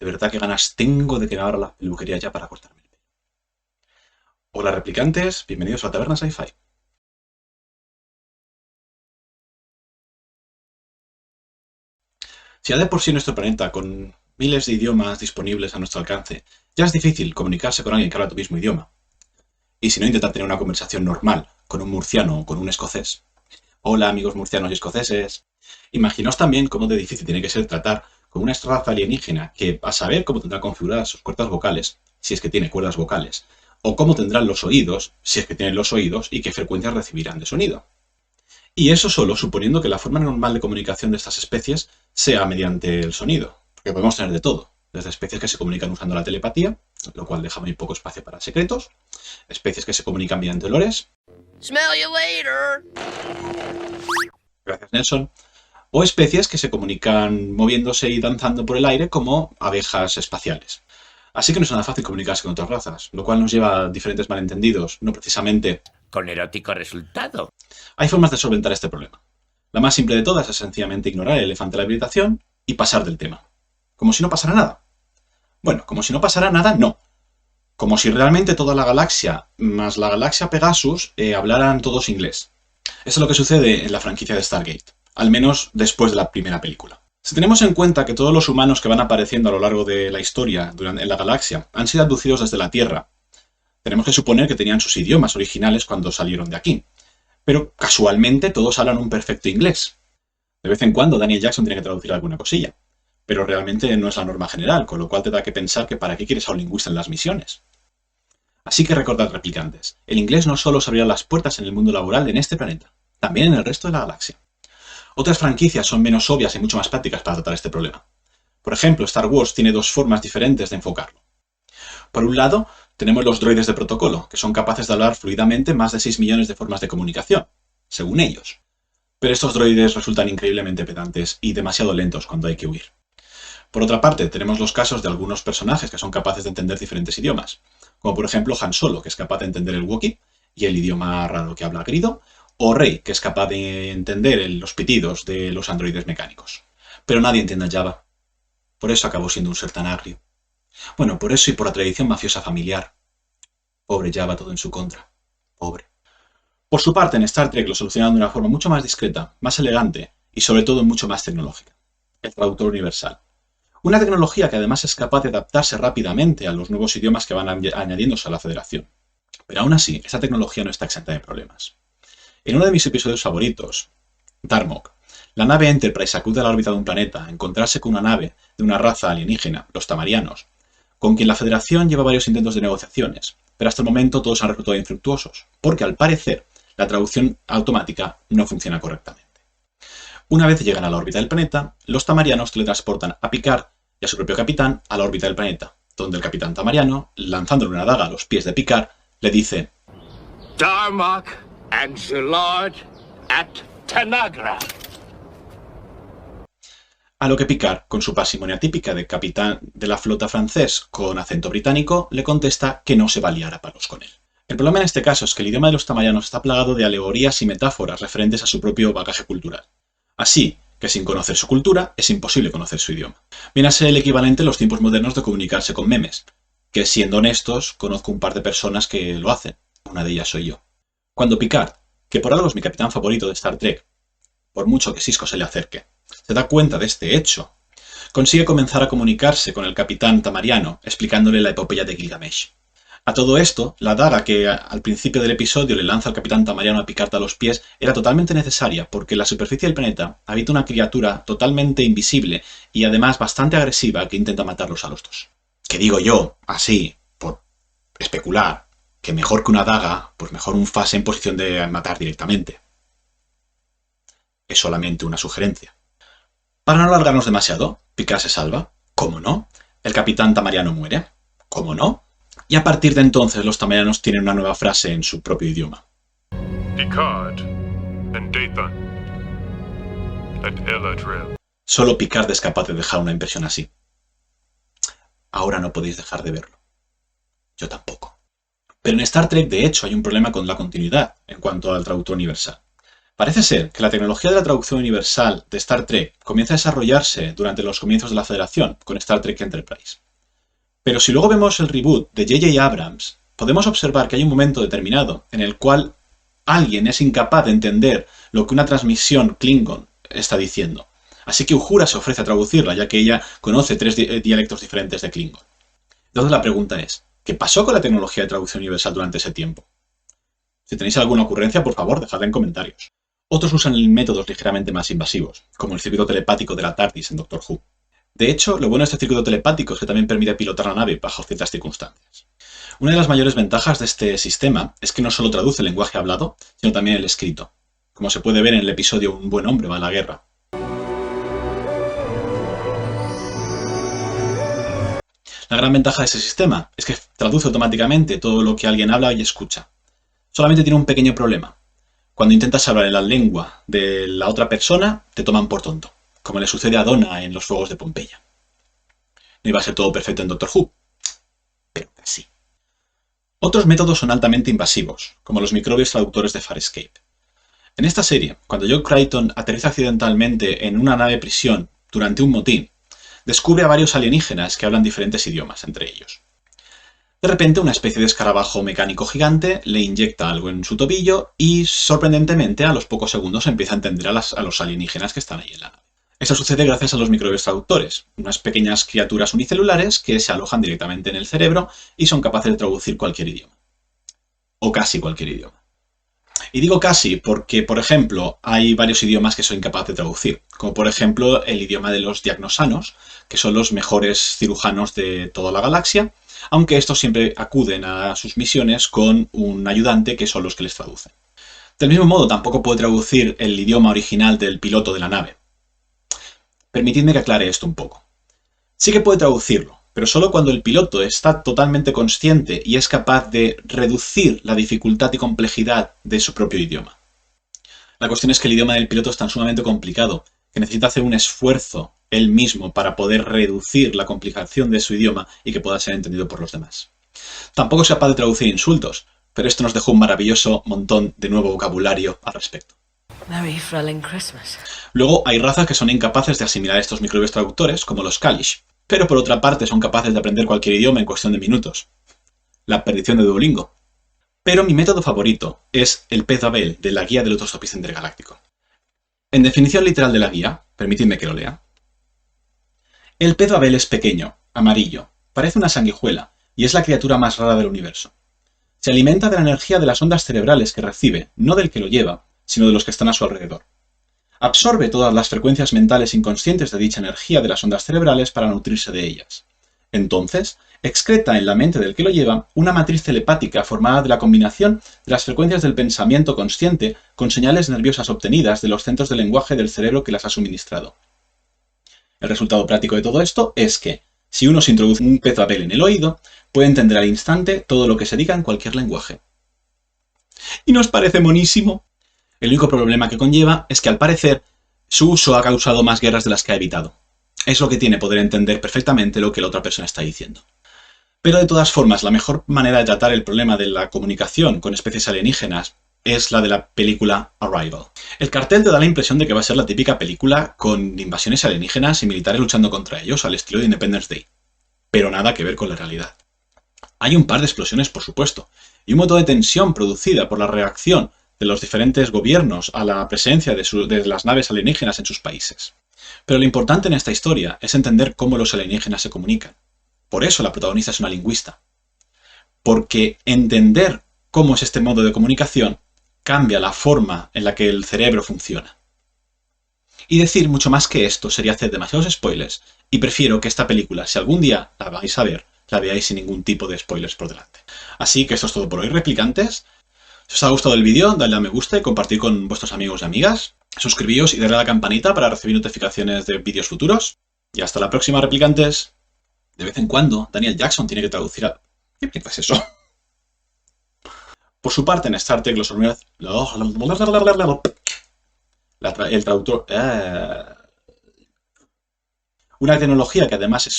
verdad que ganas tengo de que me abra la peluquería ya para cortarme el pelo. Hola replicantes, bienvenidos a la Taberna Sci-Fi. Si ya de por sí nuestro planeta, con miles de idiomas disponibles a nuestro alcance, ya es difícil comunicarse con alguien que habla tu mismo idioma, y si no intentar tener una conversación normal con un murciano o con un escocés. Hola amigos murcianos y escoceses. Imaginaos también cómo de difícil tiene que ser tratar con una raza alienígena que, a saber cómo tendrá configuradas sus cuerdas vocales, si es que tiene cuerdas vocales, o cómo tendrán los oídos, si es que tienen los oídos, y qué frecuencias recibirán de sonido. Y eso solo suponiendo que la forma normal de comunicación de estas especies sea mediante el sonido, porque podemos tener de todo, desde especies que se comunican usando la telepatía, lo cual deja muy poco espacio para secretos, especies que se comunican mediante olores. Smell you later. Gracias, Nelson. O especies que se comunican moviéndose y danzando por el aire como abejas espaciales. Así que no es nada fácil comunicarse con otras razas, lo cual nos lleva a diferentes malentendidos, no precisamente. Con erótico resultado. Hay formas de solventar este problema. La más simple de todas es sencillamente ignorar el elefante de la habitación y pasar del tema. Como si no pasara nada. Bueno, como si no pasara nada, no. Como si realmente toda la galaxia, más la galaxia Pegasus, hablaran todos inglés. Eso es lo que sucede en la franquicia de Stargate, al menos después de la primera película. Si tenemos en cuenta que todos los humanos que van apareciendo a lo largo de la historia en la galaxia han sido abducidos desde la Tierra, tenemos que suponer que tenían sus idiomas originales cuando salieron de aquí. Pero casualmente todos hablan un perfecto inglés. De vez en cuando Daniel Jackson tiene que traducir alguna cosilla, pero realmente no es la norma general, con lo cual te da que pensar que para qué quieres a un lingüista en las misiones. Así que recordad, replicantes, el inglés no solo os abrirá las puertas en el mundo laboral en este planeta, también en el resto de la galaxia. Otras franquicias son menos obvias y mucho más prácticas para tratar este problema. Por ejemplo, Star Wars tiene dos formas diferentes de enfocarlo. Por un lado, tenemos los droides de protocolo, que son capaces de hablar fluidamente más de 6 millones de formas de comunicación, según ellos. Pero estos droides resultan increíblemente pedantes y demasiado lentos cuando hay que huir. Por otra parte, tenemos los casos de algunos personajes que son capaces de entender diferentes idiomas, como por ejemplo Han Solo, que es capaz de entender el Wookiee y el idioma raro que habla Grido, o Rey, que es capaz de entender los pitidos de los androides mecánicos. Pero nadie entiende Jabba. Por eso acabó siendo un ser tan agrio. Bueno, por eso y por la tradición mafiosa familiar. Pobre Jabba, todo en su contra. Pobre. Por su parte, en Star Trek lo solucionaron de una forma mucho más discreta, más elegante y sobre todo mucho más tecnológica. El traductor universal. Una tecnología que además es capaz de adaptarse rápidamente a los nuevos idiomas que van añadiéndose a la Federación. Pero aún así, esta tecnología no está exenta de problemas. En uno de mis episodios favoritos, Darmok, la nave Enterprise acude a la órbita de un planeta a encontrarse con una nave de una raza alienígena, los Tamarianos, con quien la Federación lleva varios intentos de negociaciones, pero hasta el momento todos han resultado infructuosos, porque al parecer la traducción automática no funciona correctamente. Una vez llegan a la órbita del planeta, los Tamarianos teletransportan a Picard y a su propio capitán a la órbita del planeta, donde el capitán Tamariano, lanzándole una daga a los pies de Picard, le dice: Darmok and Zulord at Tanagra. A lo que Picard, con su parsimonia típica de capitán de la flota francés con acento británico, le contesta que no se va a liar a palos con él. El problema en este caso es que el idioma de los tamarianos está plagado de alegorías y metáforas referentes a su propio bagaje cultural. Así que sin conocer su cultura es imposible conocer su idioma. Viene a ser el equivalente en los tiempos modernos de comunicarse con memes, que siendo honestos conozco un par de personas que lo hacen, una de ellas soy yo. Cuando Picard, que por algo es mi capitán favorito de Star Trek, por mucho que Sisko se le acerque, se da cuenta de este hecho, consigue comenzar a comunicarse con el capitán tamariano, explicándole la epopeya de Gilgamesh. A todo esto, la daga que al principio del episodio le lanza al capitán tamariano a Picard a los pies era totalmente necesaria porque en la superficie del planeta habita una criatura totalmente invisible y además bastante agresiva que intenta matarlos a los dos. Que digo yo, así, por especular, que mejor que una daga, pues mejor un fase en posición de matar directamente. Es solamente una sugerencia. Para no alargarnos demasiado, Picard se salva. ¿Cómo no? El capitán tamariano muere. ¿Cómo no? Y a partir de entonces los tamarianos tienen una nueva frase en su propio idioma. Picard and Dathan and Eladrin. Solo Picard es capaz de dejar una impresión así. Ahora no podéis dejar de verlo. Yo tampoco. Pero en Star Trek, de hecho, hay un problema con la continuidad en cuanto al traductor universal. Parece ser que la tecnología de la traducción universal de Star Trek comienza a desarrollarse durante los comienzos de la Federación, con Star Trek Enterprise. Pero si luego vemos el reboot de J.J. Abrams, podemos observar que hay un momento determinado en el cual alguien es incapaz de entender lo que una transmisión Klingon está diciendo. Así que Uhura se ofrece a traducirla, ya que ella conoce 3 dialectos diferentes de Klingon. Entonces la pregunta es, ¿qué pasó con la tecnología de traducción universal durante ese tiempo? Si tenéis alguna ocurrencia, por favor, dejadla en comentarios. Otros usan métodos ligeramente más invasivos, como el circuito telepático de la TARDIS en Doctor Who. De hecho, lo bueno de este circuito telepático es que también permite pilotar la nave bajo ciertas circunstancias. Una de las mayores ventajas de este sistema es que no solo traduce el lenguaje hablado, sino también el escrito, como se puede ver en el episodio Un buen hombre va a la guerra. La gran ventaja de este sistema es que traduce automáticamente todo lo que alguien habla y escucha. Solamente tiene un pequeño problema. Cuando intentas hablar en la lengua de la otra persona, te toman por tonto, como le sucede a Donna en los fuegos de Pompeya. No iba a ser todo perfecto en Doctor Who, pero casi. Otros métodos son altamente invasivos, como los microbios traductores de Farscape. En esta serie, cuando Joe Crichton aterriza accidentalmente en una nave prisión durante un motín, descubre a varios alienígenas que hablan diferentes idiomas entre ellos. De repente, una especie de escarabajo mecánico gigante le inyecta algo en su tobillo y, sorprendentemente, a los pocos segundos empieza a entender a los alienígenas que están ahí en la nave. Esto sucede gracias a los microbios traductores, unas pequeñas criaturas unicelulares que se alojan directamente en el cerebro y son capaces de traducir cualquier idioma. O casi cualquier idioma. Y digo casi porque, por ejemplo, hay varios idiomas que soy incapaz de traducir, como por ejemplo el idioma de los diagnosanos, que son los mejores cirujanos de toda la galaxia, aunque estos siempre acuden a sus misiones con un ayudante que son los que les traducen. Del mismo modo, tampoco puedo traducir el idioma original del piloto de la nave. Permitidme que aclare esto un poco. Sí que puede traducirlo, pero solo cuando el piloto está totalmente consciente y es capaz de reducir la dificultad y complejidad de su propio idioma. La cuestión es que el idioma del piloto es tan sumamente complicado que necesita hacer un esfuerzo él mismo para poder reducir la complicación de su idioma y que pueda ser entendido por los demás. Tampoco es capaz de traducir insultos, pero esto nos dejó un maravilloso montón de nuevo vocabulario al respecto. Merry Frelling Christmas. Luego hay razas que son incapaces de asimilar estos microbios traductores, como los Kalish, pero por otra parte son capaces de aprender cualquier idioma en cuestión de minutos. La perdición de Duolingo. Pero mi método favorito es el pez Abel de la guía del autostopista intergaláctico. En definición literal de la guía, permitidme que lo lea. El pez Abel es pequeño, amarillo, parece una sanguijuela y es la criatura más rara del universo. Se alimenta de la energía de las ondas cerebrales que recibe, no del que lo lleva, sino de los que están a su alrededor. Absorbe todas las frecuencias mentales inconscientes de dicha energía de las ondas cerebrales para nutrirse de ellas. Entonces, excreta en la mente del que lo lleva una matriz telepática formada de la combinación de las frecuencias del pensamiento consciente con señales nerviosas obtenidas de los centros de lenguaje del cerebro que las ha suministrado. El resultado práctico de todo esto es que, si uno se introduce un pez Abel en el oído, puede entender al instante todo lo que se diga en cualquier lenguaje. ¿Y nos parece monísimo? El único problema que conlleva es que, al parecer, su uso ha causado más guerras de las que ha evitado. Es lo que tiene poder entender perfectamente lo que la otra persona está diciendo. Pero de todas formas, la mejor manera de tratar el problema de la comunicación con especies alienígenas es la de la película Arrival. El cartel te da la impresión de que va a ser la típica película con invasiones alienígenas y militares luchando contra ellos, al estilo de Independence Day. Pero nada que ver con la realidad. Hay un par de explosiones, por supuesto, y un montón de tensión producida por la reacción de los diferentes gobiernos a la presencia de las naves alienígenas en sus países. Pero lo importante en esta historia es entender cómo los alienígenas se comunican. Por eso la protagonista es una lingüista. Porque entender cómo es este modo de comunicación cambia la forma en la que el cerebro funciona. Y decir mucho más que esto sería hacer demasiados spoilers, y prefiero que esta película, si algún día la vais a ver, la veáis sin ningún tipo de spoilers por delante. Así que esto es todo por hoy, replicantes. Si os ha gustado el vídeo, dadle a me gusta y compartid con vuestros amigos y amigas. Suscribíos y darle a la campanita para recibir notificaciones de vídeos futuros. Y hasta la próxima, replicantes. De vez en cuando, Daniel Jackson tiene que traducir a... ¿Qué mierda es eso? Por su parte, en Star Trek los hormigas... El traductor... Una tecnología que además es